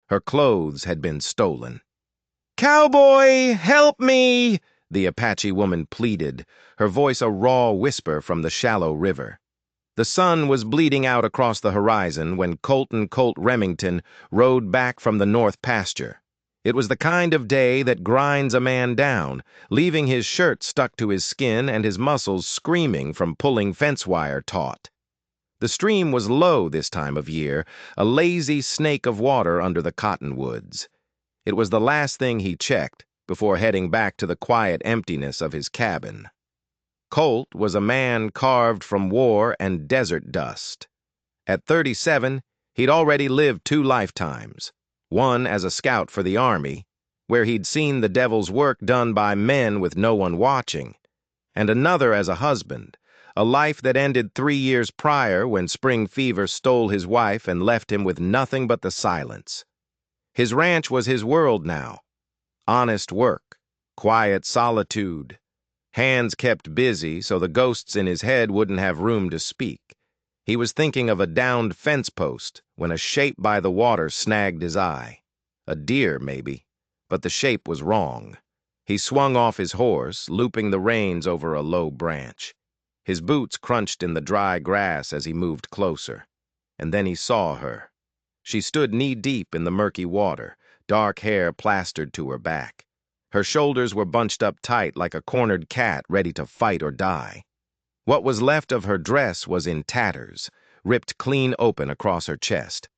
Her clothes had been stolen. "Cowboy, help me!" the Apache woman pleaded, her voice a raw whisper from the shallow river. The sun was bleeding out across the horizon when Colt Remington rode back from the north pasture. It was the kind of day that grinds a man down, leaving his shirt stuck to his skin and his muscles screaming from pulling fence wire taut. The stream was low this time of year, a lazy snake of water under the cottonwoods. It was the last thing he checked before heading back to the quiet emptiness of his cabin. Colt was a man carved from war and desert dust. At 37, he'd already lived 2 lifetimes, one as a scout for the Army, where he'd seen the devil's work done by men with no one watching, and another as a husband, a life that ended 3 years prior when spring fever stole his wife and left him with nothing but the silence. His ranch was his world now. Honest work, quiet solitude, hands kept busy so the ghosts in his head wouldn't have room to speak. He was thinking of a downed fence post when a shape by the water snagged his eye. A deer, maybe, but the shape was wrong. He swung off his horse, looping the reins over a low branch. His boots crunched in the dry grass as he moved closer. And then he saw her. She stood knee-deep in the murky water, dark hair plastered to her back. Her shoulders were bunched up tight like a cornered cat ready to fight or die. What was left of her dress was in tatters, ripped clean open across her chest.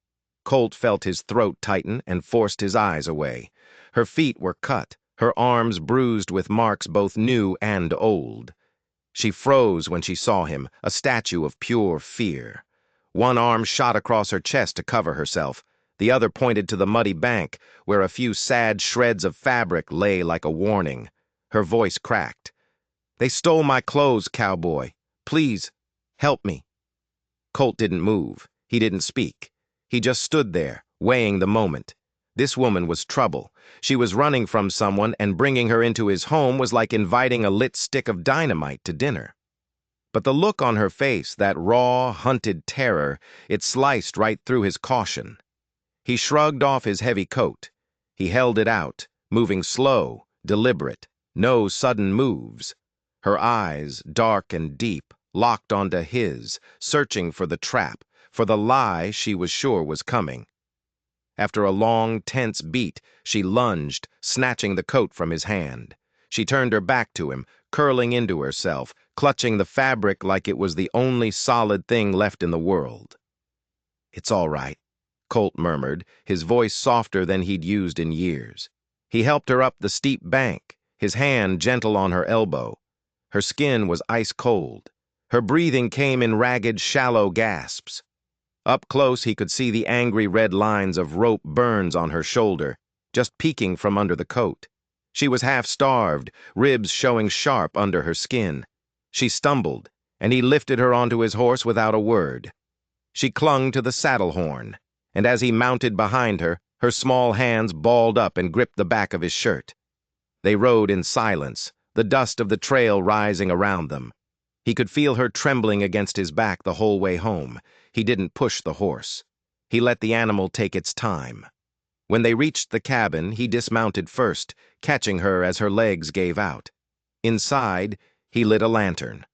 Colt felt his throat tighten and forced his eyes away. Her feet were cut, her arms bruised with marks both new and old. She froze when she saw him, a statue of pure fear. One arm shot across her chest to cover herself. The other pointed to the muddy bank, where a few sad shreds of fabric lay like a warning. Her voice cracked. "They stole my clothes, cowboy. Please, help me." Colt didn't move. He didn't speak. He just stood there, weighing the moment. This woman was trouble. She was running from someone, and bringing her into his home was like inviting a lit stick of dynamite to dinner. But the look on her face, that raw, hunted terror, it sliced right through his caution. He shrugged off his heavy coat. He held it out, moving slow, deliberate, no sudden moves. Her eyes, dark and deep, locked onto his, searching for the trap, for the lie she was sure was coming. After a long, tense beat, she lunged, snatching the coat from his hand. She turned her back to him, curling into herself, clutching the fabric like it was the only solid thing left in the world. "It's all right," Colt murmured, his voice softer than he'd used in years. He helped her up the steep bank, his hand gentle on her elbow. Her skin was ice cold. Her breathing came in ragged, shallow gasps. Up close, he could see the angry red lines of rope burns on her shoulder, just peeking from under the coat. She was half-starved, ribs showing sharp under her skin. She stumbled, and he lifted her onto his horse without a word. She clung to the saddle horn, and as he mounted behind her, her small hands balled up and gripped the back of his shirt. They rode in silence, the dust of the trail rising around them. He could feel her trembling against his back the whole way home. He didn't push the horse. He let the animal take its time. When they reached the cabin, he dismounted first, catching her as her legs gave out. Inside, he lit a lantern.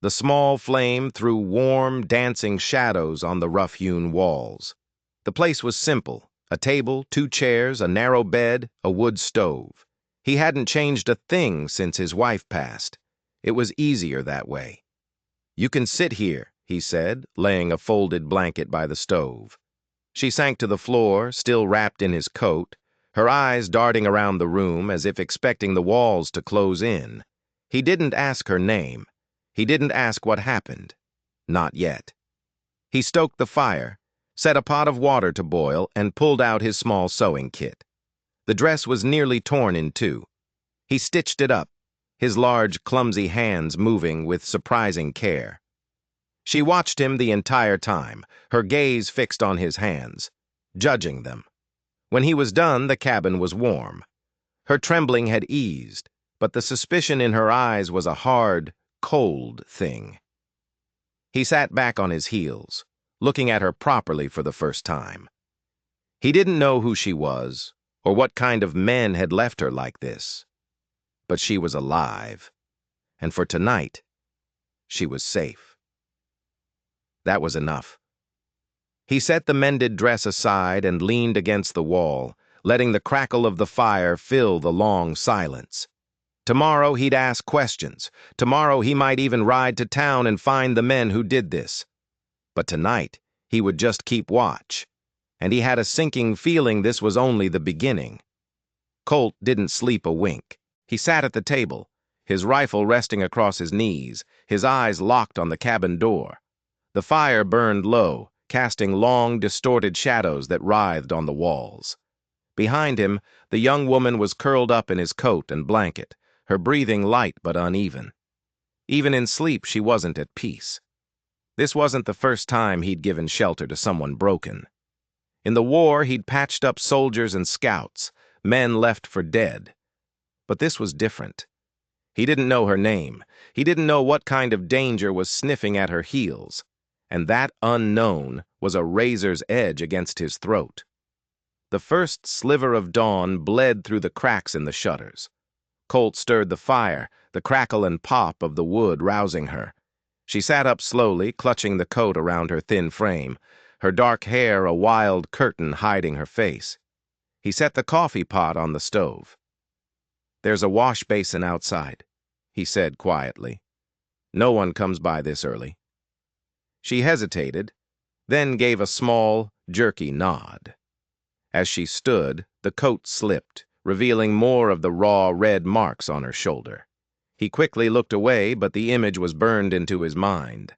The small flame threw warm, dancing shadows on the rough-hewn walls. The place was simple: a table, 2 chairs, a narrow bed, a wood stove. He hadn't changed a thing since his wife passed. It was easier that way. "You can sit here," he said, laying a folded blanket by the stove. She sank to the floor, still wrapped in his coat, her eyes darting around the room as if expecting the walls to close in. He didn't ask her name. He didn't ask what happened. Not yet. He stoked the fire, set a pot of water to boil, and pulled out his small sewing kit. The dress was nearly torn in 2. He stitched it up, his large, clumsy hands moving with surprising care. She watched him the entire time, her gaze fixed on his hands, judging them. When he was done, the cabin was warm. Her trembling had eased, but the suspicion in her eyes was a hard, cold thing. He sat back on his heels, looking at her properly for the first time. He didn't know who she was, or what kind of men had left her like this. But she was alive, and for tonight, she was safe. That was enough. He set the mended dress aside and leaned against the wall, letting the crackle of the fire fill the long silence. Tomorrow he'd ask questions. Tomorrow he might even ride to town and find the men who did this. But tonight, he would just keep watch. And he had a sinking feeling this was only the beginning. Colt didn't sleep a wink. He sat at the table, his rifle resting across his knees, his eyes locked on the cabin door. The fire burned low, casting long, distorted shadows that writhed on the walls. Behind him, the young woman was curled up in his coat and blanket, her breathing light but uneven. Even in sleep, she wasn't at peace. This wasn't the first time he'd given shelter to someone broken. In the war, he'd patched up soldiers and scouts, men left for dead. But this was different. He didn't know her name. He didn't know what kind of danger was sniffing at her heels. And that unknown was a razor's edge against his throat. The first sliver of dawn bled through the cracks in the shutters. Colt stirred the fire, the crackle and pop of the wood rousing her. She sat up slowly, clutching the coat around her thin frame, her dark hair a wild curtain hiding her face. He set the coffee pot on the stove. "There's a wash basin outside," he said quietly. "No one comes by this early." She hesitated, then gave a small, jerky nod. As she stood, the coat slipped, revealing more of the raw red marks on her shoulder. He quickly looked away, but the image was burned into his mind.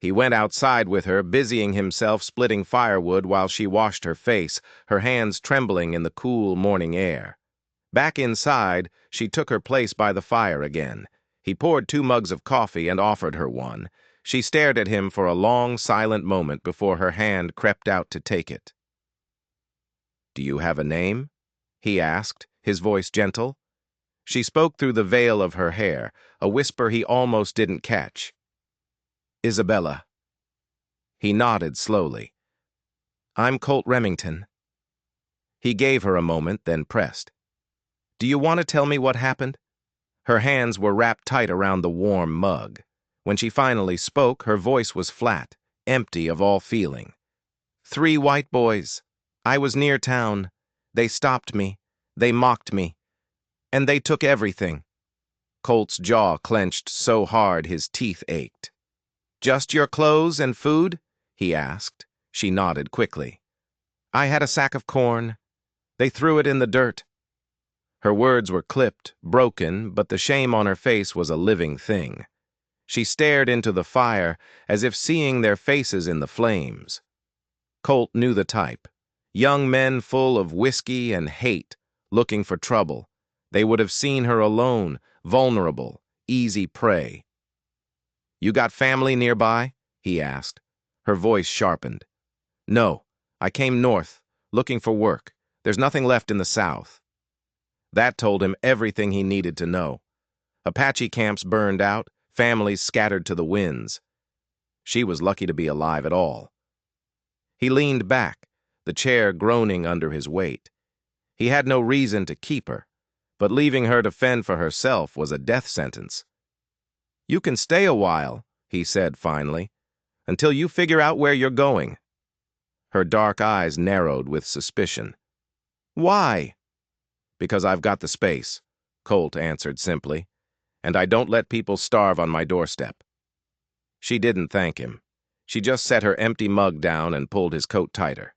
He went outside with her, busying himself splitting firewood while she washed her face, her hands trembling in the cool morning air. Back inside, she took her place by the fire again. He poured 2 mugs of coffee and offered her one. She stared at him for a long, silent moment before her hand crept out to take it. "Do you have a name?" he asked, his voice gentle. She spoke through the veil of her hair, a whisper he almost didn't catch. "Isabella." He nodded slowly. "I'm Colt Remington." He gave her a moment, then pressed. "Do you want to tell me what happened?" Her hands were wrapped tight around the warm mug. When she finally spoke, her voice was flat, empty of all feeling. "3 white boys. I was near town. They stopped me. They mocked me. And they took everything." Colt's jaw clenched so hard his teeth ached. "Just your clothes and food?" he asked. She nodded quickly. "I had a sack of corn. They threw it in the dirt." Her words were clipped, broken, but the shame on her face was a living thing. She stared into the fire, as if seeing their faces in the flames. Colt knew the type. Young men full of whiskey and hate, looking for trouble. They would have seen her alone, vulnerable, easy prey. "You got family nearby?" he asked. Her voice sharpened. "No, I came north, looking for work. There's nothing left in the South." That told him everything he needed to know. Apache camps burned out, families scattered to the winds. She was lucky to be alive at all. He leaned back, the chair groaning under his weight. He had no reason to keep her, but leaving her to fend for herself was a death sentence. "You can stay a while," he said finally, "until you figure out where you're going." Her dark eyes narrowed with suspicion. "Why?" "Because I've got the space," Colt answered simply, "and I don't let people starve on my doorstep." She didn't thank him. She just set her empty mug down and pulled his coat tighter.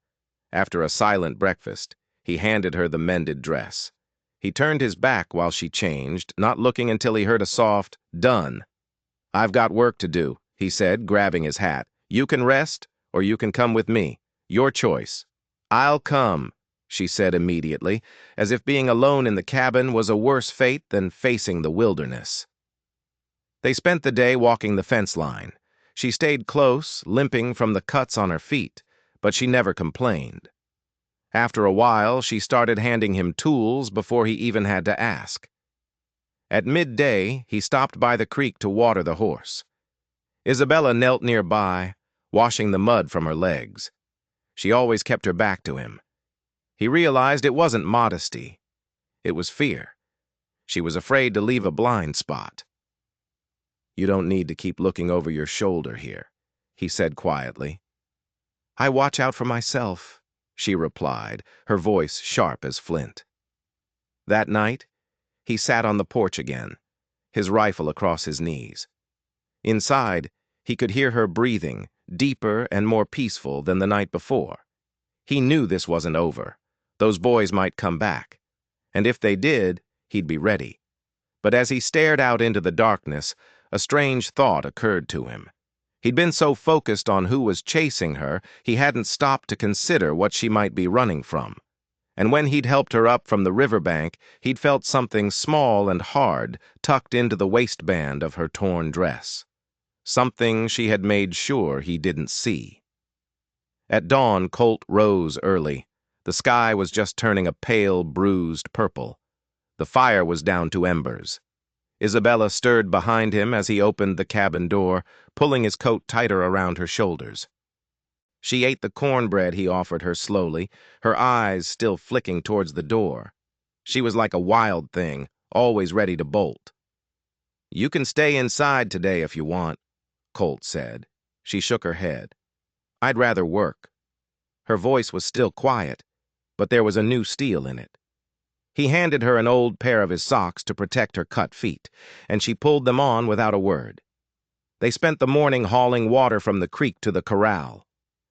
After a silent breakfast, he handed her the mended dress. He turned his back while she changed, not looking until he heard a soft, "Done." "I've got work to do," he said, grabbing his hat. "You can rest, or you can come with me. Your choice." "I'll come," she said immediately, as if being alone in the cabin was a worse fate than facing the wilderness. They spent the day walking the fence line. She stayed close, limping from the cuts on her feet, but she never complained. After a while, she started handing him tools before he even had to ask. At midday, he stopped by the creek to water the horse. Isabella knelt nearby, washing the mud from her legs. She always kept her back to him. He realized it wasn't modesty. It was fear. She was afraid to leave a blind spot. "You don't need to keep looking over your shoulder here," he said quietly. "I watch out for myself," she replied, her voice sharp as flint. That night, he sat on the porch again, his rifle across his knees. Inside, he could hear her breathing, deeper and more peaceful than the night before. He knew this wasn't over. Those boys might come back. And if they did, he'd be ready. But as he stared out into the darkness, a strange thought occurred to him. He'd been so focused on who was chasing her, he hadn't stopped to consider what she might be running from. And when he'd helped her up from the riverbank, he'd felt something small and hard tucked into the waistband of her torn dress. Something she had made sure he didn't see. At dawn, Colt rose early. The sky was just turning a pale, bruised purple. The fire was down to embers. Isabella stirred behind him as he opened the cabin door, pulling his coat tighter around her shoulders. She ate the cornbread he offered her slowly, her eyes still flicking towards the door. She was like a wild thing, always ready to bolt. "You can stay inside today if you want," Colt said. She shook her head. "I'd rather work." Her voice was still quiet, but there was a new steel in it. He handed her an old pair of his socks to protect her cut feet, and she pulled them on without a word. They spent the morning hauling water from the creek to the corral.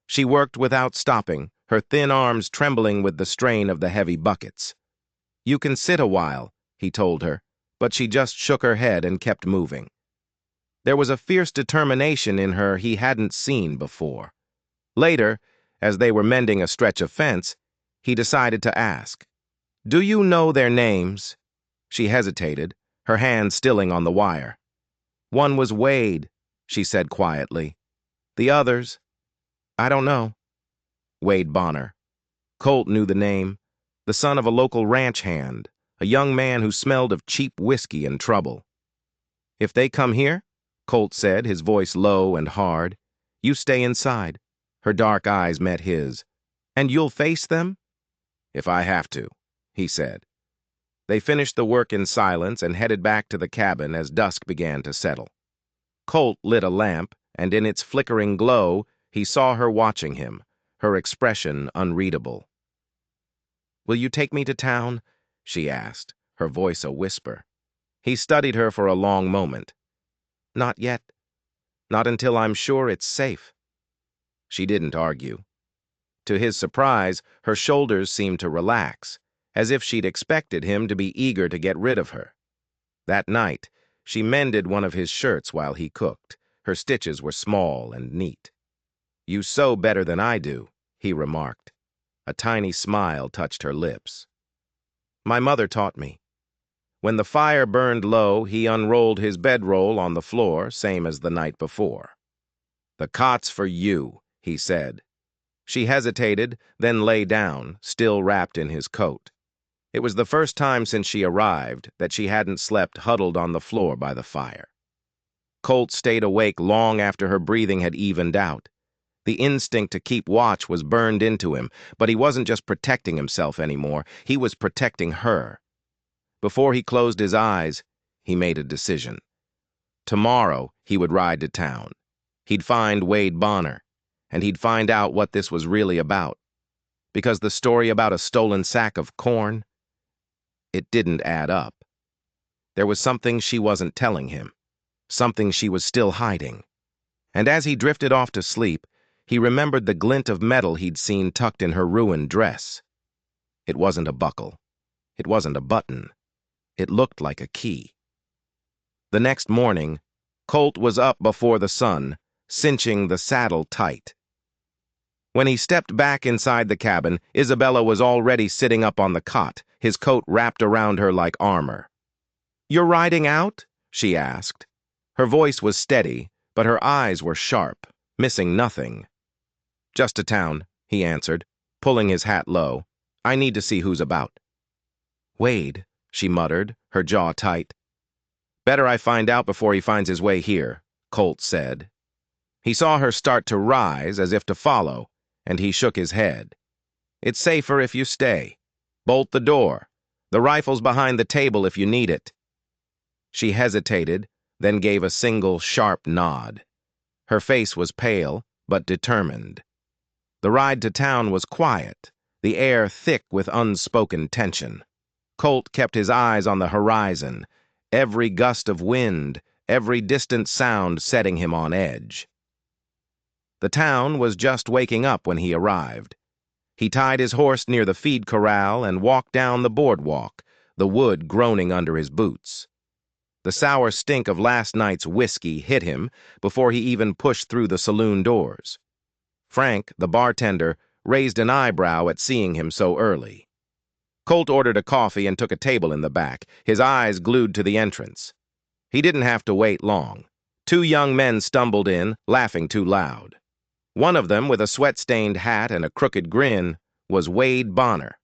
She worked without stopping, her thin arms trembling with the strain of the heavy buckets. "You can sit a while," he told her, but she just shook her head and kept moving. There was a fierce determination in her he hadn't seen before. Later, as they were mending a stretch of fence, he decided to ask, "Do you know their names?" She hesitated, her hand stilling on the wire. "One was Wade," she said quietly. "The others, I don't know." Wade Bonner. Colt knew the name, the son of a local ranch hand, a young man who smelled of cheap whiskey and trouble. "If they come here," Colt said, his voice low and hard, "you stay inside." Her dark eyes met his. "And you'll face them?" "If I have to," he said. They finished the work in silence and headed back to the cabin as dusk began to settle. Colt lit a lamp, and in its flickering glow, he saw her watching him, her expression unreadable. "Will you take me to town?" she asked, her voice a whisper. He studied her for a long moment. "Not yet. Not until I'm sure it's safe." She didn't argue. To his surprise, her shoulders seemed to relax, as if she'd expected him to be eager to get rid of her. That night, she mended one of his shirts while he cooked. Her stitches were small and neat. "You sew better than I do," he remarked. A tiny smile touched her lips. "My mother taught me." When the fire burned low, he unrolled his bedroll on the floor, same as the night before. "The cot's for you," he said. She hesitated, then lay down, still wrapped in his coat. It was the first time since she arrived that she hadn't slept huddled on the floor by the fire. Colt stayed awake long after her breathing had evened out. The instinct to keep watch was burned into him, but he wasn't just protecting himself anymore, he was protecting her. Before he closed his eyes, he made a decision. Tomorrow, he would ride to town. He'd find Wade Bonner, and he'd find out what this was really about. Because the story about a stolen sack of corn, it didn't add up. There was something she wasn't telling him, something she was still hiding. And as he drifted off to sleep, he remembered the glint of metal he'd seen tucked in her ruined dress. It wasn't a buckle. It wasn't a button. It looked like a key. The next morning, Colt was up before the sun, cinching the saddle tight. When he stepped back inside the cabin, Isabella was already sitting up on the cot, his coat wrapped around her like armor. "You're riding out?" she asked. Her voice was steady, but her eyes were sharp, missing nothing. "Just to town," he answered, pulling his hat low. "I need to see who's about." "Wade," she muttered, her jaw tight. "Better I find out before he finds his way here," Colt said. He saw her start to rise as if to follow, and he shook his head. It's safer if you stay. Bolt the door. The rifle's behind the table if you need it." She hesitated, then gave a single sharp nod. Her face was pale, but determined. The ride to town was quiet, the air thick with unspoken tension. Colt kept his eyes on the horizon, every gust of wind, every distant sound setting him on edge. The town was just waking up when he arrived. He tied his horse near the feed corral and walked down the boardwalk, the wood groaning under his boots. The sour stink of last night's whiskey hit him before he even pushed through the saloon doors. Frank, the bartender, raised an eyebrow at seeing him so early. Colt ordered a coffee and took a table in the back, his eyes glued to the entrance. He didn't have to wait long. Two young men stumbled in, laughing too loud. One of them, with a sweat-stained hat and a crooked grin, was Wade Bonner.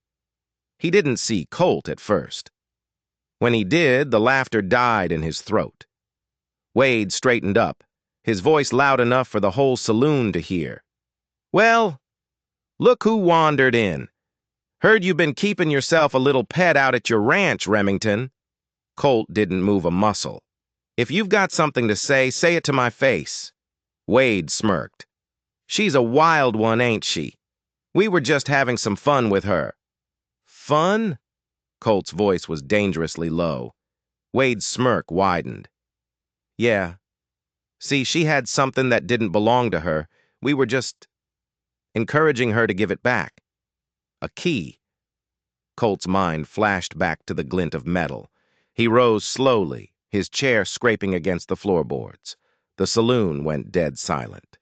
He didn't see Colt at first. When he did, the laughter died in his throat. Wade straightened up, his voice loud enough for the whole saloon to hear. "Well, look who wandered in. Heard you've been keeping yourself a little pet out at your ranch, Remington." Colt didn't move a muscle. "If you've got something to say it to my face." Wade smirked. "She's a wild one, ain't she? We were just having some fun with her." "Fun?" Colt's voice was dangerously low. Wade's smirk widened. "Yeah. See, she had something that didn't belong to her. We were just encouraging her to give it back. A key." Colt's mind flashed back to the glint of metal. He rose slowly, his chair scraping against the floorboards. The saloon went dead silent.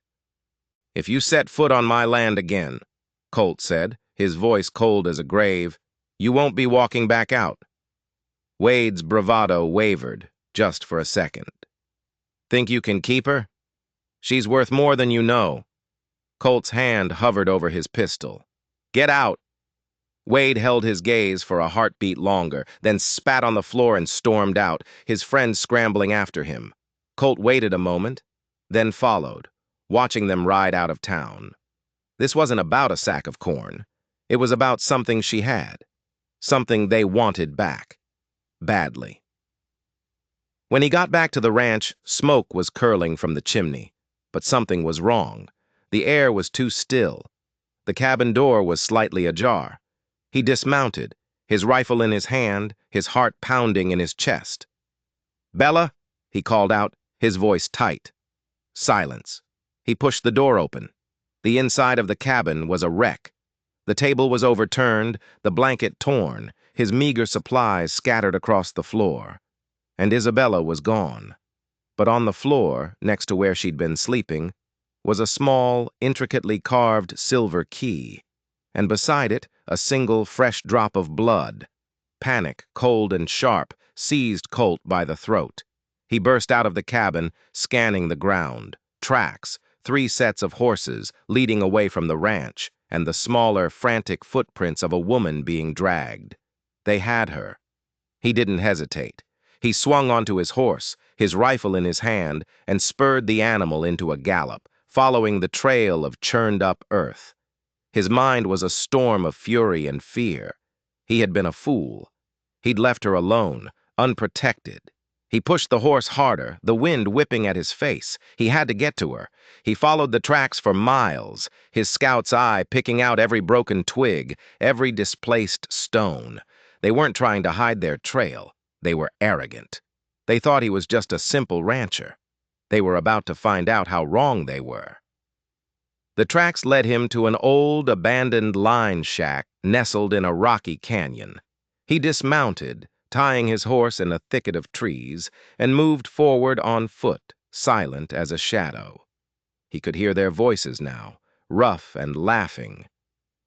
"If you set foot on my land again," Colt said, his voice cold as a grave, "you won't be walking back out." Wade's bravado wavered, just for a second. "Think you can keep her? She's worth more than you know." Colt's hand hovered over his pistol. "Get out." Wade held his gaze for a heartbeat longer, then spat on the floor and stormed out, his friends scrambling after him. Colt waited a moment, then followed, watching them ride out of town. This wasn't about a sack of corn. It was about something she had, something they wanted back, badly. When he got back to the ranch, smoke was curling from the chimney, but something was wrong. The air was too still. The cabin door was slightly ajar. He dismounted, his rifle in his hand, his heart pounding in his chest. "Bella," he called out, his voice tight. Silence. He pushed the door open. The inside of the cabin was a wreck. The table was overturned, the blanket torn, his meager supplies scattered across the floor. And Isabella was gone. But on the floor, next to where she'd been sleeping, was a small, intricately carved silver key, and beside it, a single fresh drop of blood. Panic, cold and sharp, seized Colt by the throat. He burst out of the cabin, scanning the ground. Tracks, 3 sets of horses leading away from the ranch, and the smaller, frantic footprints of a woman being dragged. They had her. He didn't hesitate. He swung onto his horse, his rifle in his hand, and spurred the animal into a gallop, following the trail of churned-up earth. His mind was a storm of fury and fear. He had been a fool. He'd left her alone, unprotected. He pushed the horse harder, the wind whipping at his face. He had to get to her. He followed the tracks for miles, his scout's eye picking out every broken twig, every displaced stone. They weren't trying to hide their trail. They were arrogant. They thought he was just a simple rancher. They were about to find out how wrong they were. The tracks led him to an old, abandoned line shack nestled in a rocky canyon. He dismounted, tying his horse in a thicket of trees, and moved forward on foot, silent as a shadow. He could hear their voices now, rough and laughing.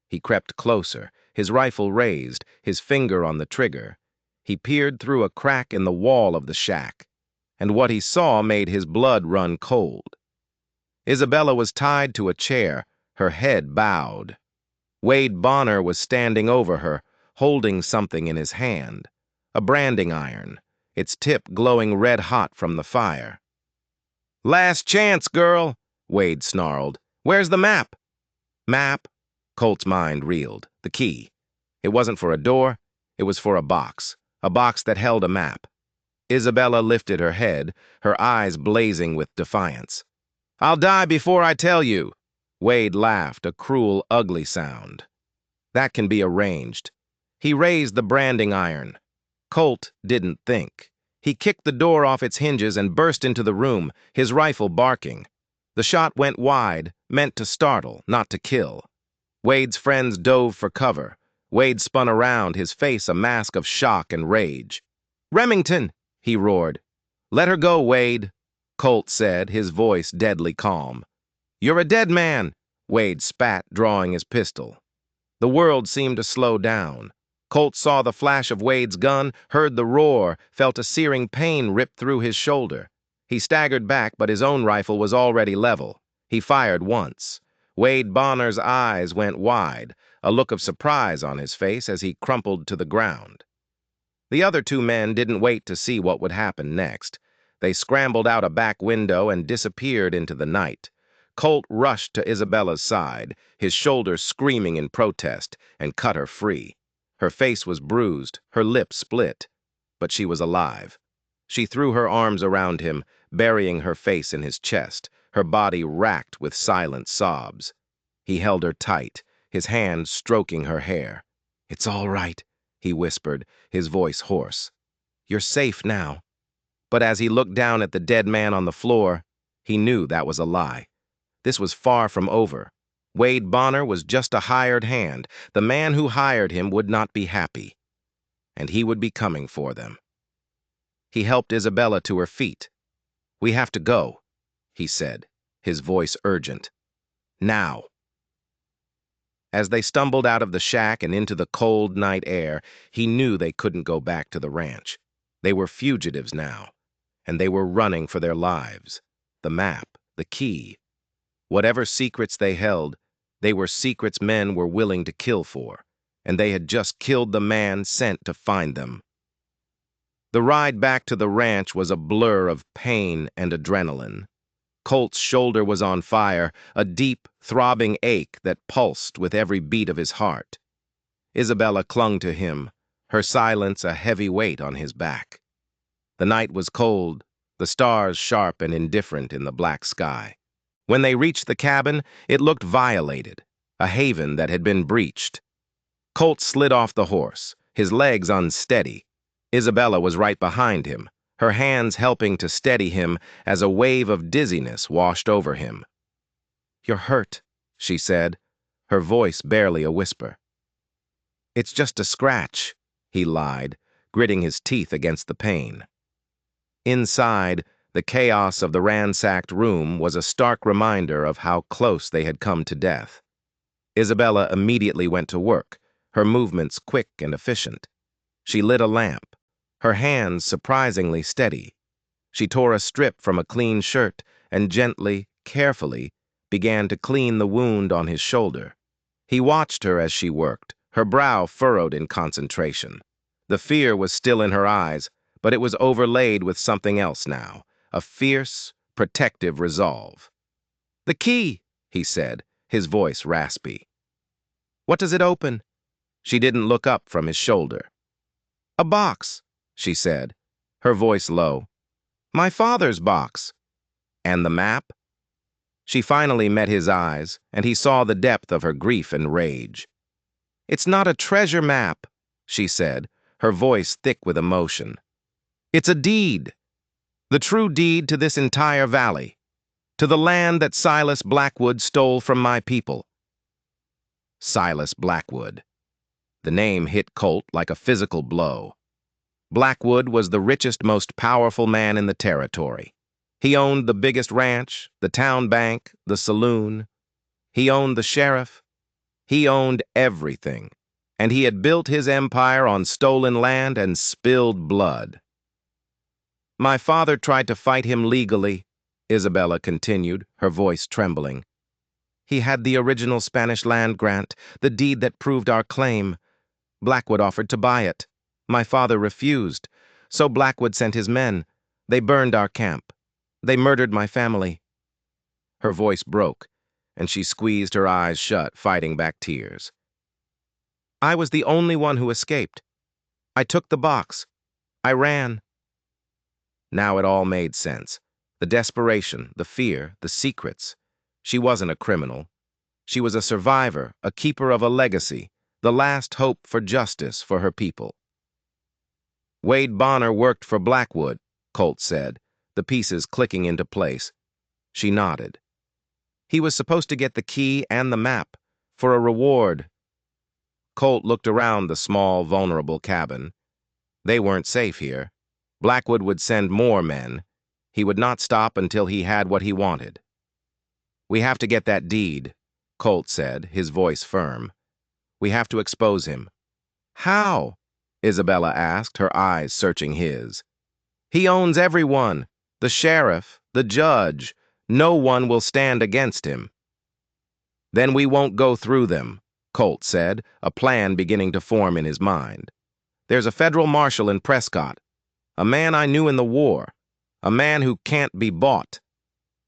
He crept closer, his rifle raised, his finger on the trigger. He peered through a crack in the wall of the shack, and what he saw made his blood run cold. Isabella was tied to a chair, her head bowed. Wade Bonner was standing over her, holding something in his hand, a branding iron, its tip glowing red-hot from the fire. "Last chance, girl," Wade snarled. "Where's the map?" "Map?" Colt's mind reeled. The key. It wasn't for a door, it was for a box that held a map. Isabella lifted her head, her eyes blazing with defiance. "I'll die before I tell you." Wade laughed, a cruel, ugly sound. "That can be arranged." He raised the branding iron. Colt didn't think. He kicked the door off its hinges and burst into the room, his rifle barking. The shot went wide, meant to startle, not to kill. Wade's friends dove for cover. Wade spun around, his face a mask of shock and rage. "Remington!" he roared. "Let her go, Wade," Colt said, his voice deadly calm. "You're a dead man," Wade spat, drawing his pistol. The world seemed to slow down. Colt saw the flash of Wade's gun, heard the roar, felt a searing pain rip through his shoulder. He staggered back, but his own rifle was already level. He fired once. Wade Bonner's eyes went wide, a look of surprise on his face as he crumpled to the ground. The other two men didn't wait to see what would happen next. They scrambled out a back window and disappeared into the night. Colt rushed to Isabella's side, his shoulder screaming in protest, and cut her free. Her face was bruised, her lips split, but she was alive. She threw her arms around him, burying her face in his chest, her body racked with silent sobs. He held her tight, his hand stroking her hair. "It's all right," he whispered, his voice hoarse. "You're safe now." But as he looked down at the dead man on the floor, he knew that was a lie. This was far from over. Wade Bonner was just a hired hand. The man who hired him would not be happy, and he would be coming for them. He helped Isabella to her feet. "We have to go," he said, his voice urgent. "Now." As they stumbled out of the shack and into the cold night air, he knew they couldn't go back to the ranch. They were fugitives now, and they were running for their lives. The map, the key. Whatever secrets they held, they were secrets men were willing to kill for, and they had just killed the man sent to find them. The ride back to the ranch was a blur of pain and adrenaline. Colt's shoulder was on fire, a deep, throbbing ache that pulsed with every beat of his heart. Isabella clung to him, her silence a heavy weight on his back. The night was cold, the stars sharp and indifferent in the black sky. When they reached the cabin, it looked violated, a haven that had been breached. Colt slid off the horse, his legs unsteady. Isabella was right behind him, her hands helping to steady him as a wave of dizziness washed over him. "You're hurt," she said, her voice barely a whisper. "It's just a scratch," he lied, gritting his teeth against the pain. Inside, the chaos of the ransacked room was a stark reminder of how close they had come to death. Isabella immediately went to work, her movements quick and efficient. She lit a lamp, her hands surprisingly steady. She tore a strip from a clean shirt and gently, carefully, began to clean the wound on his shoulder. He watched her as she worked, her brow furrowed in concentration. The fear was still in her eyes, but it was overlaid with something else now, a fierce, protective resolve. "The key," he said, his voice raspy. "What does it open?" She didn't look up from his shoulder. "A box," she said, her voice low. "My father's box." "And the map?" She finally met his eyes, and he saw the depth of her grief and rage. "It's not a treasure map," she said, her voice thick with emotion. "It's a deed. The true deed to this entire valley, to the land that Silas Blackwood stole from my people." Silas Blackwood. The name hit Colt like a physical blow. Blackwood was the richest, most powerful man in the territory. He owned the biggest ranch, the town bank, the saloon. He owned the sheriff. He owned everything, and he had built his empire on stolen land and spilled blood. "My father tried to fight him legally," Isabella continued, her voice trembling. "He had the original Spanish land grant, the deed that proved our claim. Blackwood offered to buy it. My father refused, so Blackwood sent his men. They burned our camp. They murdered my family." Her voice broke. and she squeezed her eyes shut, fighting back tears. I was the only one who escaped. I took the box. I ran. Now it all made sense. The desperation, the fear, the secrets. She wasn't a criminal. She was a survivor, a keeper of a legacy, the last hope for justice for her people. Wade Bonner worked for Blackwood, Colt said, the pieces clicking into place. She nodded. He was supposed to get the key and the map, for a reward. Colt looked around the small, vulnerable cabin. They weren't safe here. Blackwood would send more men. He would not stop until he had what he wanted. We have to get that deed, Colt said, his voice firm. We have to expose him. How? Isabella asked, her eyes searching his. He owns everyone. The sheriff, the judge. No one will stand against him. Then we won't go through them, Colt said, a plan beginning to form in his mind. There's a federal marshal in Prescott, a man I knew in the war, a man who can't be bought.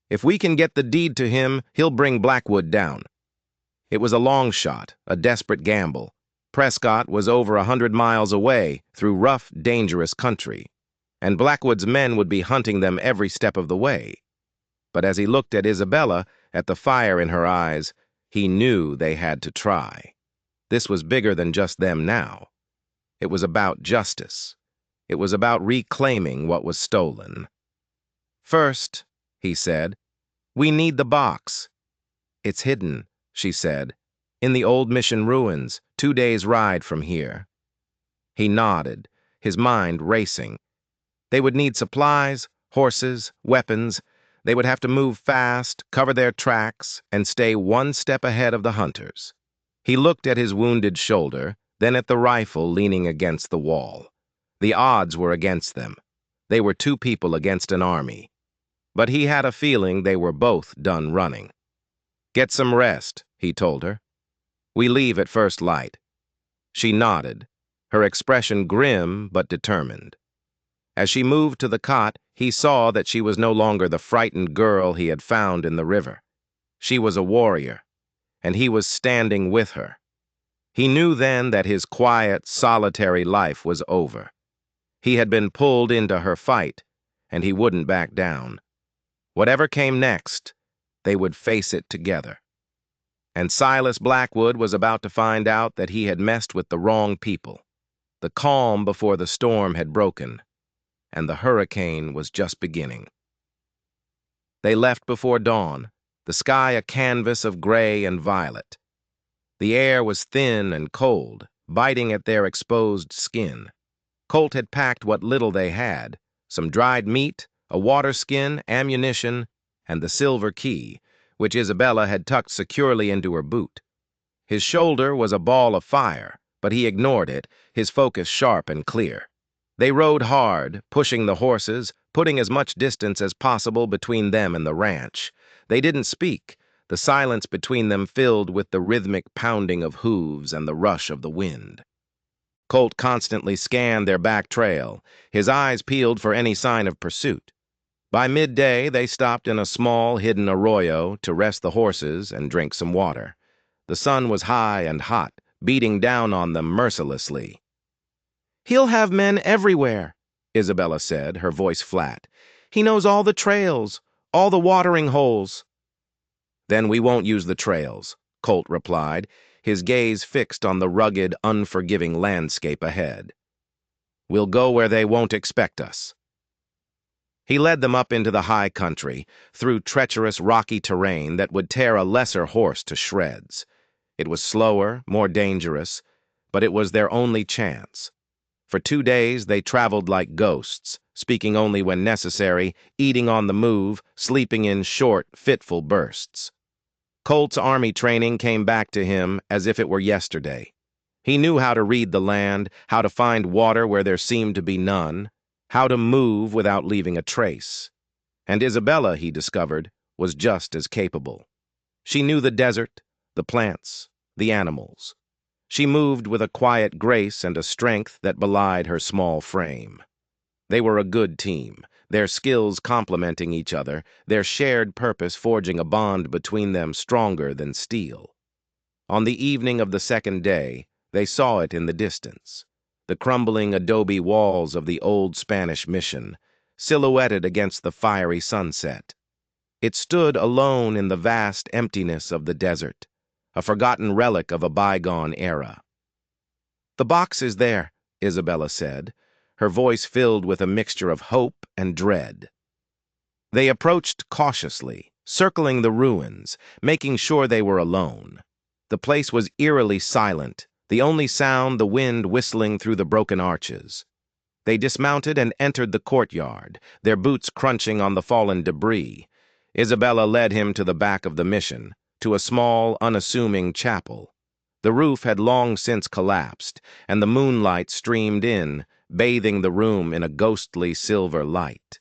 If we can get the deed to him, he'll bring Blackwood down. It was a long shot, a desperate gamble. Prescott was over 100 miles away through rough, dangerous country, and Blackwood's men would be hunting them every step of the way. But as he looked at Isabella, at the fire in her eyes, he knew they had to try. This was bigger than just them now. It was about justice. It was about reclaiming what was stolen. First, he said, we need the box. It's hidden, she said, in the old mission ruins, 2 days' ride from here. He nodded, his mind racing. They would need supplies, horses, weapons. They would have to move fast, cover their tracks, and stay one step ahead of the hunters. He looked at his wounded shoulder, then at the rifle leaning against the wall. The odds were against them. They were 2 people against an army. But he had a feeling they were both done running. Get some rest, he told her. We leave at first light. She nodded, her expression grim but determined. As she moved to the cot, he saw that she was no longer the frightened girl he had found in the river. She was a warrior, and he was standing with her. He knew then that his quiet, solitary life was over. He had been pulled into her fight, and he wouldn't back down. Whatever came next, they would face it together. And Silas Blackwood was about to find out that he had messed with the wrong people. The calm before the storm had broken, and the hurricane was just beginning. They left before dawn, the sky a canvas of gray and violet. The air was thin and cold, biting at their exposed skin. Colt had packed what little they had, some dried meat, a water skin, ammunition, and the silver key, which Isabella had tucked securely into her boot. His shoulder was a ball of fire, but he ignored it, his focus sharp and clear. They rode hard, pushing the horses, putting as much distance as possible between them and the ranch. They didn't speak, the silence between them filled with the rhythmic pounding of hooves and the rush of the wind. Colt constantly scanned their back trail, his eyes peeled for any sign of pursuit. By midday, they stopped in a small, hidden arroyo to rest the horses and drink some water. The sun was high and hot, beating down on them mercilessly. He'll have men everywhere, Isabella said, her voice flat. He knows all the trails, all the watering holes. Then we won't use the trails, Colt replied, his gaze fixed on the rugged, unforgiving landscape ahead. We'll go where they won't expect us. He led them up into the high country, through treacherous rocky terrain that would tear a lesser horse to shreds. It was slower, more dangerous, but it was their only chance. For 2 days they traveled like ghosts, speaking only when necessary, eating on the move, sleeping in short, fitful bursts. Colt's army training came back to him as if it were yesterday. He knew how to read the land, how to find water where there seemed to be none, how to move without leaving a trace. And Isabella, he discovered, was just as capable. She knew the desert, the plants, the animals. She moved with a quiet grace and a strength that belied her small frame. They were a good team, their skills complementing each other, their shared purpose forging a bond between them stronger than steel. On the evening of the second day, they saw it in the distance, the crumbling adobe walls of the old Spanish mission, silhouetted against the fiery sunset. It stood alone in the vast emptiness of the desert, a forgotten relic of a bygone era. "The box is there," Isabella said, her voice filled with a mixture of hope and dread. They approached cautiously, circling the ruins, making sure they were alone. The place was eerily silent, the only sound the wind whistling through the broken arches. They dismounted and entered the courtyard, their boots crunching on the fallen debris. Isabella led him to the back of the mission, to a small, unassuming chapel. The roof had long since collapsed, and the moonlight streamed in, bathing the room in a ghostly silver light.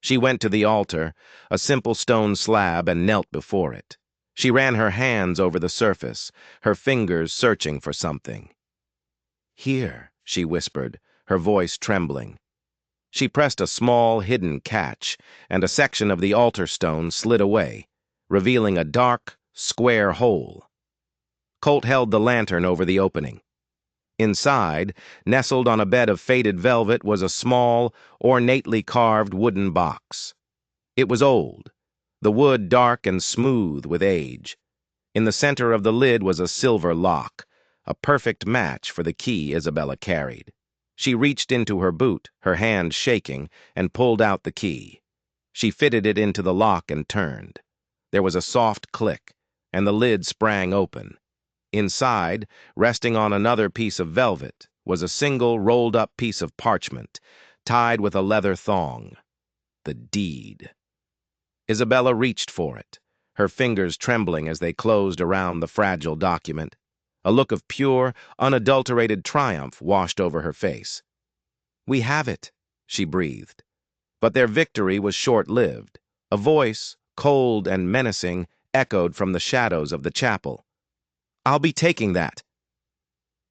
She went to the altar, a simple stone slab, and knelt before it. She ran her hands over the surface, her fingers searching for something. "Here," she whispered, her voice trembling. She pressed a small, hidden catch, and a section of the altar stone slid away, revealing a dark, square hole. Colt held the lantern over the opening. Inside, nestled on a bed of faded velvet, was a small, ornately carved wooden box. It was old, the wood dark and smooth with age. In the center of the lid was a silver lock, a perfect match for the key Isabella carried. She reached into her boot, her hand shaking, and pulled out the key. She fitted it into the lock and turned. There was a soft click, and the lid sprang open. Inside, resting on another piece of velvet, was a single rolled-up piece of parchment, tied with a leather thong. The deed. Isabella reached for it, her fingers trembling as they closed around the fragile document. A look of pure, unadulterated triumph washed over her face. "We have it," she breathed. But their victory was short-lived. A voice, cold and menacing, echoed from the shadows of the chapel. "I'll be taking that."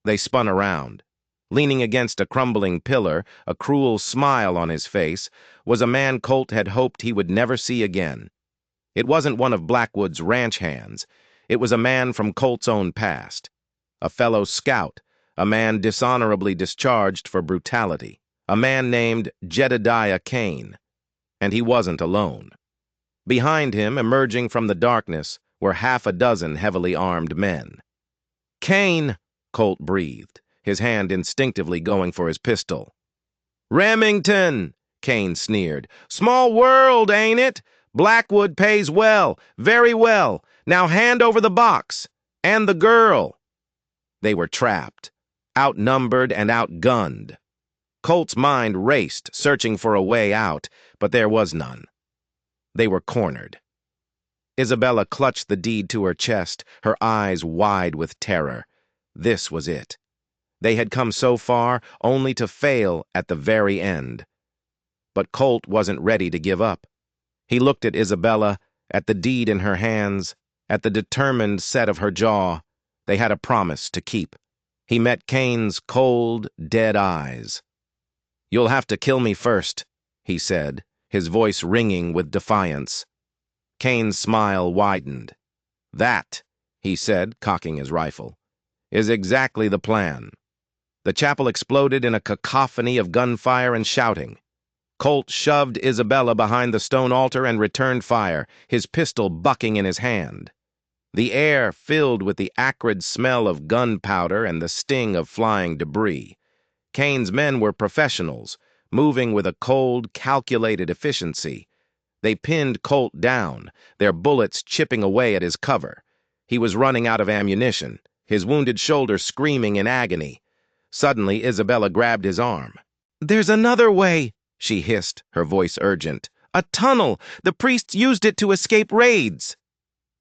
They spun around. Leaning against a crumbling pillar, a cruel smile on his face, was a man Colt had hoped he would never see again. It wasn't one of Blackwood's ranch hands. It was a man from Colt's own past. A fellow scout, a man dishonorably discharged for brutality, a man named Jedediah Kane. And he wasn't alone. Behind him, emerging from the darkness, were half a dozen heavily armed men. "Kane!" Colt breathed, his hand instinctively going for his pistol. "Remington!" Kane sneered. "Small world, ain't it? Blackwood pays well, very well. Now hand over the box. And the girl." They were trapped, outnumbered and outgunned. Colt's mind raced, searching for a way out, but there was none. They were cornered. Isabella clutched the deed to her chest, her eyes wide with terror. This was it. They had come so far, only to fail at the very end. But Colt wasn't ready to give up. He looked at Isabella, at the deed in her hands, at the determined set of her jaw. They had a promise to keep. He met Kane's cold, dead eyes. "You'll have to kill me first," he said, his voice ringing with defiance. Kane's smile widened. "That," he said, cocking his rifle, "is exactly the plan." The chapel exploded in a cacophony of gunfire and shouting. Colt shoved Isabella behind the stone altar and returned fire, his pistol bucking in his hand. The air filled with the acrid smell of gunpowder and the sting of flying debris. Kane's men were professionals, moving with a cold, calculated efficiency. They pinned Colt down, their bullets chipping away at his cover. He was running out of ammunition, his wounded shoulder screaming in agony. Suddenly, Isabella grabbed his arm. "There's another way," she hissed, her voice urgent. "A tunnel! The priests used it to escape raids!"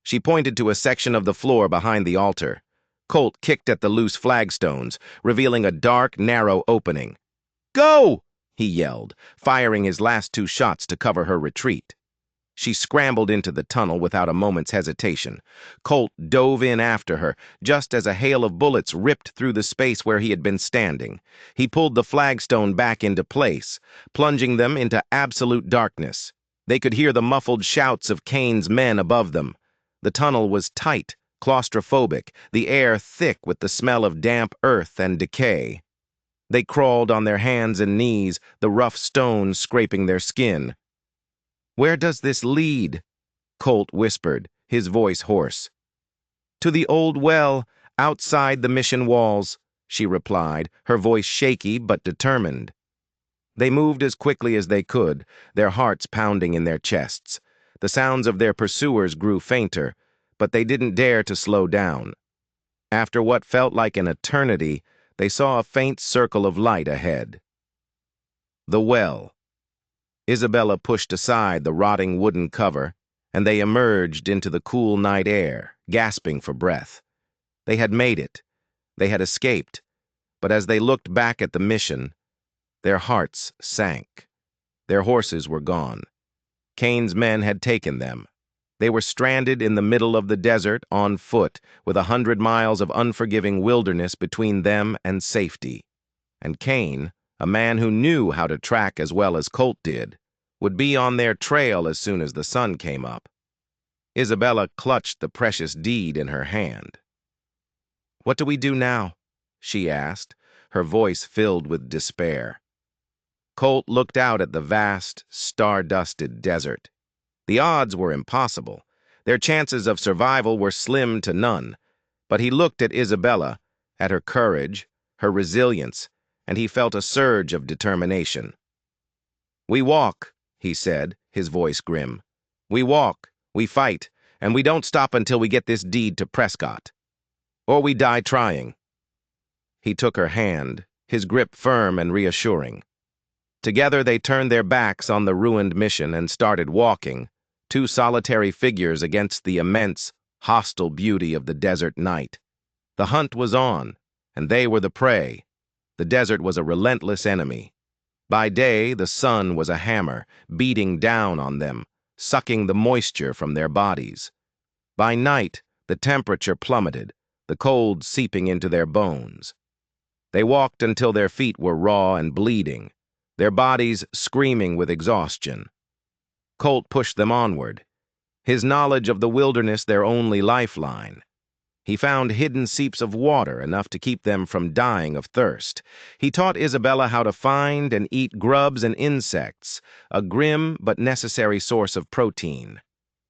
She pointed to a section of the floor behind the altar. Colt kicked at the loose flagstones, revealing a dark, narrow opening. "Go!" he yelled, firing his last two shots to cover her retreat. She scrambled into the tunnel without a moment's hesitation. Colt dove in after her, just as a hail of bullets ripped through the space where he had been standing. He pulled the flagstone back into place, plunging them into absolute darkness. They could hear the muffled shouts of Kane's men above them. The tunnel was tight, claustrophobic, the air thick with the smell of damp earth and decay. They crawled on their hands and knees, the rough stones scraping their skin. "Where does this lead?" Colt whispered, his voice hoarse. "To the old well, outside the mission walls," she replied, her voice shaky but determined. They moved as quickly as they could, their hearts pounding in their chests. The sounds of their pursuers grew fainter, but they didn't dare to slow down. After what felt like an eternity, they saw a faint circle of light ahead. The well. Isabella pushed aside the rotting wooden cover, and they emerged into the cool night air, gasping for breath. They had made it. They had escaped. But as they looked back at the mission, their hearts sank. Their horses were gone. Kane's men had taken them. They were stranded in the middle of the desert on foot, with 100 miles of unforgiving wilderness between them and safety. And Kane, a man who knew how to track as well as Colt did, would be on their trail as soon as the sun came up. Isabella clutched the precious deed in her hand. "What do we do now?" she asked, her voice filled with despair. Colt looked out at the vast, star-dusted desert. The odds were impossible. Their chances of survival were slim to none. But he looked at Isabella, at her courage, her resilience, and he felt a surge of determination. "We walk," he said, his voice grim. "We walk, we fight, and we don't stop until we get this deed to Prescott. Or we die trying." He took her hand, his grip firm and reassuring. Together they turned their backs on the ruined mission and started walking, two solitary figures against the immense, hostile beauty of the desert night. The hunt was on, and they were the prey. The desert was a relentless enemy. By day, the sun was a hammer, beating down on them, sucking the moisture from their bodies. By night, the temperature plummeted, the cold seeping into their bones. They walked until their feet were raw and bleeding, their bodies screaming with exhaustion. Colt pushed them onward, his knowledge of the wilderness their only lifeline. He found hidden seeps of water enough to keep them from dying of thirst. He taught Isabella how to find and eat grubs and insects, a grim but necessary source of protein.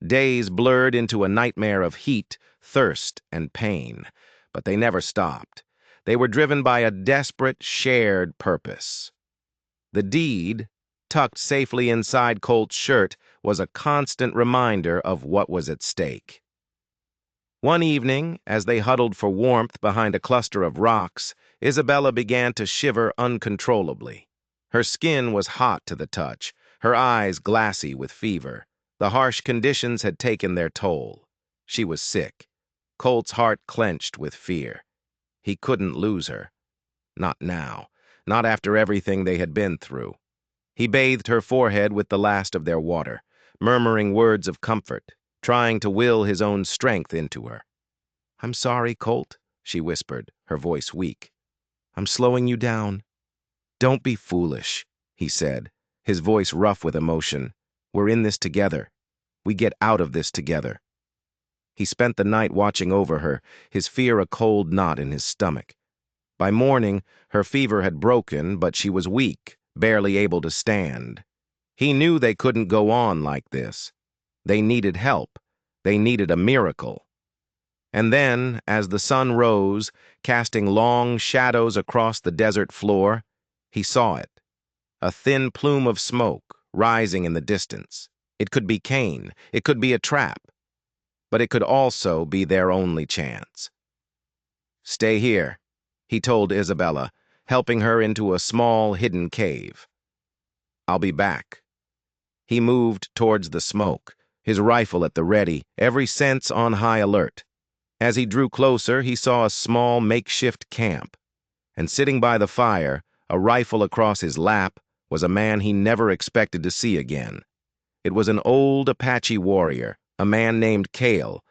Days blurred into a nightmare of heat, thirst, and pain, but they never stopped. They were driven by a desperate, shared purpose. The deed, tucked safely inside Colt's shirt, was a constant reminder of what was at stake. One evening, as they huddled for warmth behind a cluster of rocks, Isabella began to shiver uncontrollably. Her skin was hot to the touch, her eyes glassy with fever. The harsh conditions had taken their toll. She was sick. Colt's heart clenched with fear. He couldn't lose her. Not now. Not after everything they had been through. He bathed her forehead with the last of their water, murmuring words of comfort, trying to will his own strength into her. "I'm sorry, Colt," she whispered, her voice weak. "I'm slowing you down." "Don't be foolish," he said, his voice rough with emotion. "We're in this together. We get out of this together." He spent the night watching over her, his fear a cold knot in his stomach. By morning, her fever had broken, but she was weak, barely able to stand. He knew they couldn't go on like this. They needed help. They needed a miracle. And then, as the sun rose, casting long shadows across the desert floor, he saw it. A thin plume of smoke, rising in the distance. It could be Kane. It could be a trap. But it could also be their only chance. "Stay here," he told Isabella, helping her into a small, hidden cave. "I'll be back." He moved towards the smoke, his rifle at the ready, every sense on high alert. As he drew closer, he saw a small makeshift camp, and sitting by the fire, a rifle across his lap, was a man he never expected to see again. It was an old Apache warrior, a man named Cale,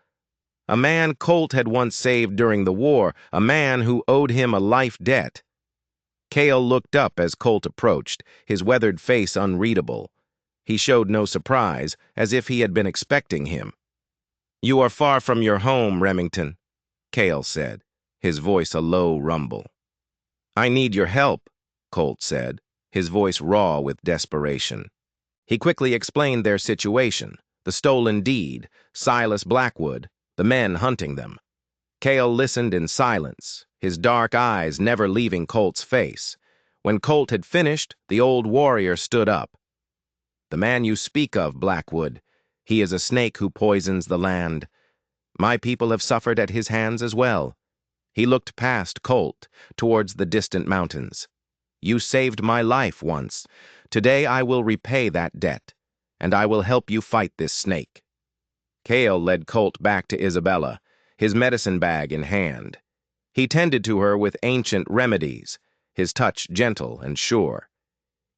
a man Colt had once saved during the war, a man who owed him a life debt. Cale looked up as Colt approached, his weathered face unreadable. He showed no surprise, as if he had been expecting him. "You are far from your home, Remington," Cale said, his voice a low rumble. "I need your help," Colt said, his voice raw with desperation. He quickly explained their situation, the stolen deed, Silas Blackwood, the men hunting them. Cale listened in silence, his dark eyes never leaving Colt's face. When Colt had finished, the old warrior stood up. "The man you speak of, Blackwood, he is a snake who poisons the land. My people have suffered at his hands as well." He looked past Colt, towards the distant mountains. "You saved my life once. Today I will repay that debt, and I will help you fight this snake." Cale led Colt back to Isabella, his medicine bag in hand. He tended to her with ancient remedies, his touch gentle and sure.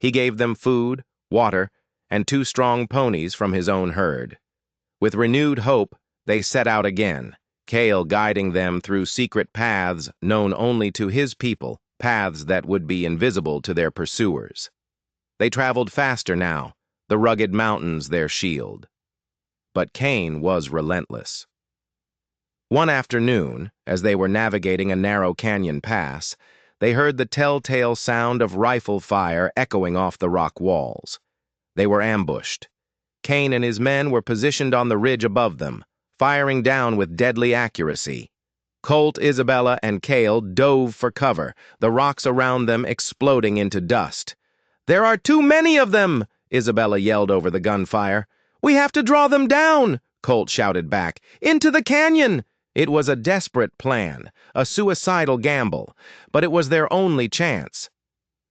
He gave them food, water, and 2 strong ponies from his own herd. With renewed hope, they set out again, Cale guiding them through secret paths known only to his people, paths that would be invisible to their pursuers. They traveled faster now, the rugged mountains their shield. But Cain was relentless. One afternoon, as they were navigating a narrow canyon pass, they heard the telltale sound of rifle fire echoing off the rock walls. They were ambushed. Cain and his men were positioned on the ridge above them, firing down with deadly accuracy. Colt, Isabella, and Cale dove for cover, the rocks around them exploding into dust. "There are too many of them!" Isabella yelled over the gunfire. "We have to draw them down!" Colt shouted back. "Into the canyon!" It was a desperate plan, a suicidal gamble, but it was their only chance.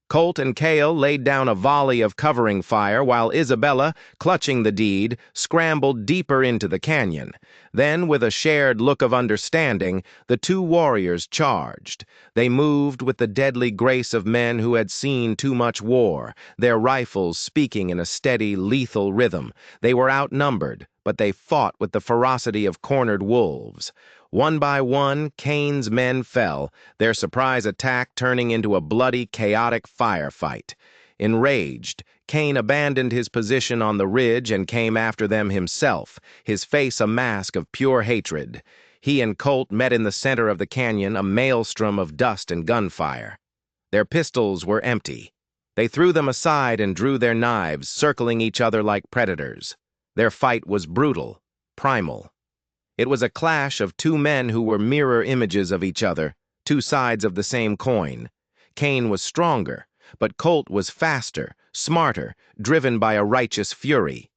Colt and Cale laid down a volley of covering fire while Isabella, clutching the deed, scrambled deeper into the canyon. Then, with a shared look of understanding, the 2 warriors charged. They moved with the deadly grace of men who had seen too much war, their rifles speaking in a steady, lethal rhythm. They were outnumbered, but they fought with the ferocity of cornered wolves. One by one, Cain's men fell, their surprise attack turning into a bloody, chaotic firefight. Enraged, Cain abandoned his position on the ridge and came after them himself, his face a mask of pure hatred. He and Colt met in the center of the canyon, a maelstrom of dust and gunfire. Their pistols were empty. They threw them aside and drew their knives, circling each other like predators. Their fight was brutal, primal. It was a clash of 2 men who were mirror images of each other, 2 sides of the same coin. Cain was stronger, but Colt was faster, smarter, driven by a righteous fury.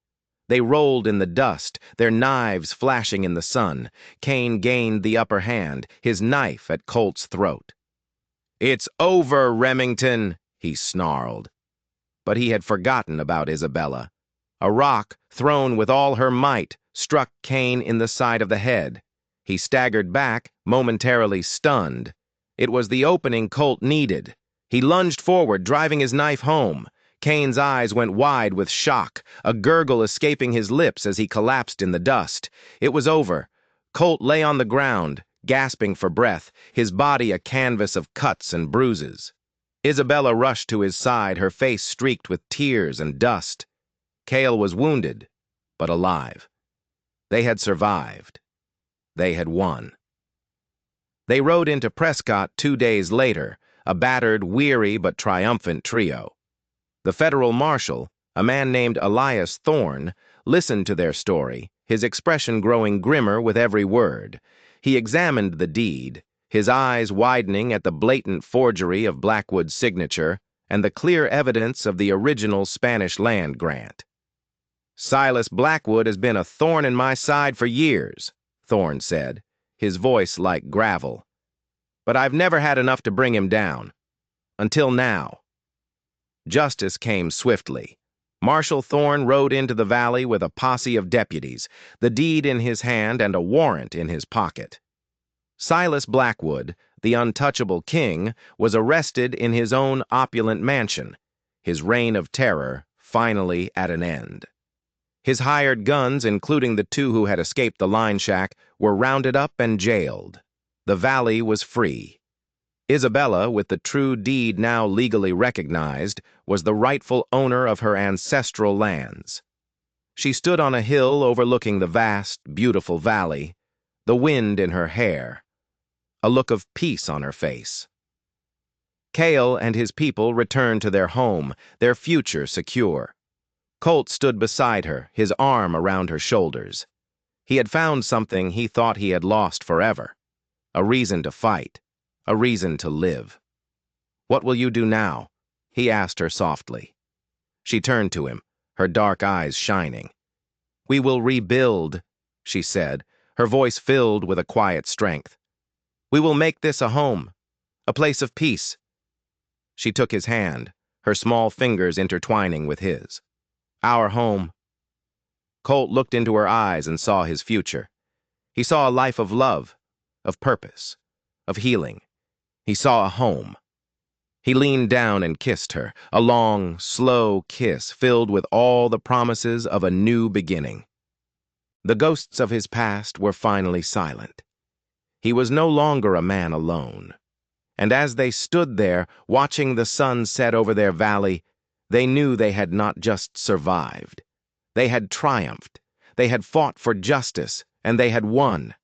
They rolled in the dust, their knives flashing in the sun. Cain gained the upper hand, his knife at Colt's throat. "It's over, Remington," he snarled. But he had forgotten about Isabella. A rock, thrown with all her might, struck Cain in the side of the head. He staggered back, momentarily stunned. It was the opening Colt needed. He lunged forward, driving his knife home. Cain's eyes went wide with shock, a gurgle escaping his lips as he collapsed in the dust. It was over. Colt lay on the ground, gasping for breath, his body a canvas of cuts and bruises. Isabella rushed to his side, her face streaked with tears and dust. Cale was wounded, but alive. They had survived. They had won. They rode into Prescott 2 days later, a battered, weary, but triumphant trio. The federal marshal, a man named Elias Thorne, listened to their story, his expression growing grimmer with every word. He examined the deed, his eyes widening at the blatant forgery of Blackwood's signature and the clear evidence of the original Spanish land grant. "Silas Blackwood has been a thorn in my side for years," Thorne said, his voice like gravel. "But I've never had enough to bring him down. Until now." Justice came swiftly. Marshal Thorne rode into the valley with a posse of deputies, the deed in his hand and a warrant in his pocket. Silas Blackwood, the untouchable king, was arrested in his own opulent mansion, his reign of terror finally at an end. His hired guns, including the two who had escaped the line shack, were rounded up and jailed. The valley was free. Isabella, with the true deed now legally recognized, was the rightful owner of her ancestral lands. She stood on a hill overlooking the vast, beautiful valley, the wind in her hair, a look of peace on her face. Cale and his people returned to their home, their future secure. Colt stood beside her, his arm around her shoulders. He had found something he thought he had lost forever, a reason to fight, a reason to live. "What will you do now?" he asked her softly. She turned to him, her dark eyes shining. "We will rebuild," she said, her voice filled with a quiet strength. "We will make this a home, a place of peace." She took his hand, her small fingers intertwining with his. "Our home." Colt looked into her eyes and saw his future. He saw a life of love, of purpose, of healing. He saw a home. He leaned down and kissed her, a long, slow kiss filled with all the promises of a new beginning. The ghosts of his past were finally silent. He was no longer a man alone. And as they stood there, watching the sun set over their valley, they knew they had not just survived. They had triumphed. They had fought for justice, and they had won.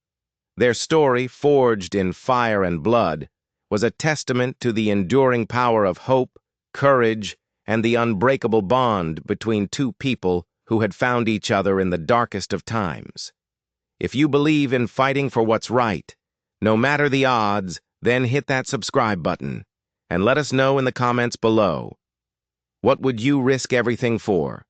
Their story, forged in fire and blood, was a testament to the enduring power of hope, courage, and the unbreakable bond between two people who had found each other in the darkest of times. If you believe in fighting for what's right, no matter the odds, then hit that subscribe button, and let us know in the comments below. What would you risk everything for?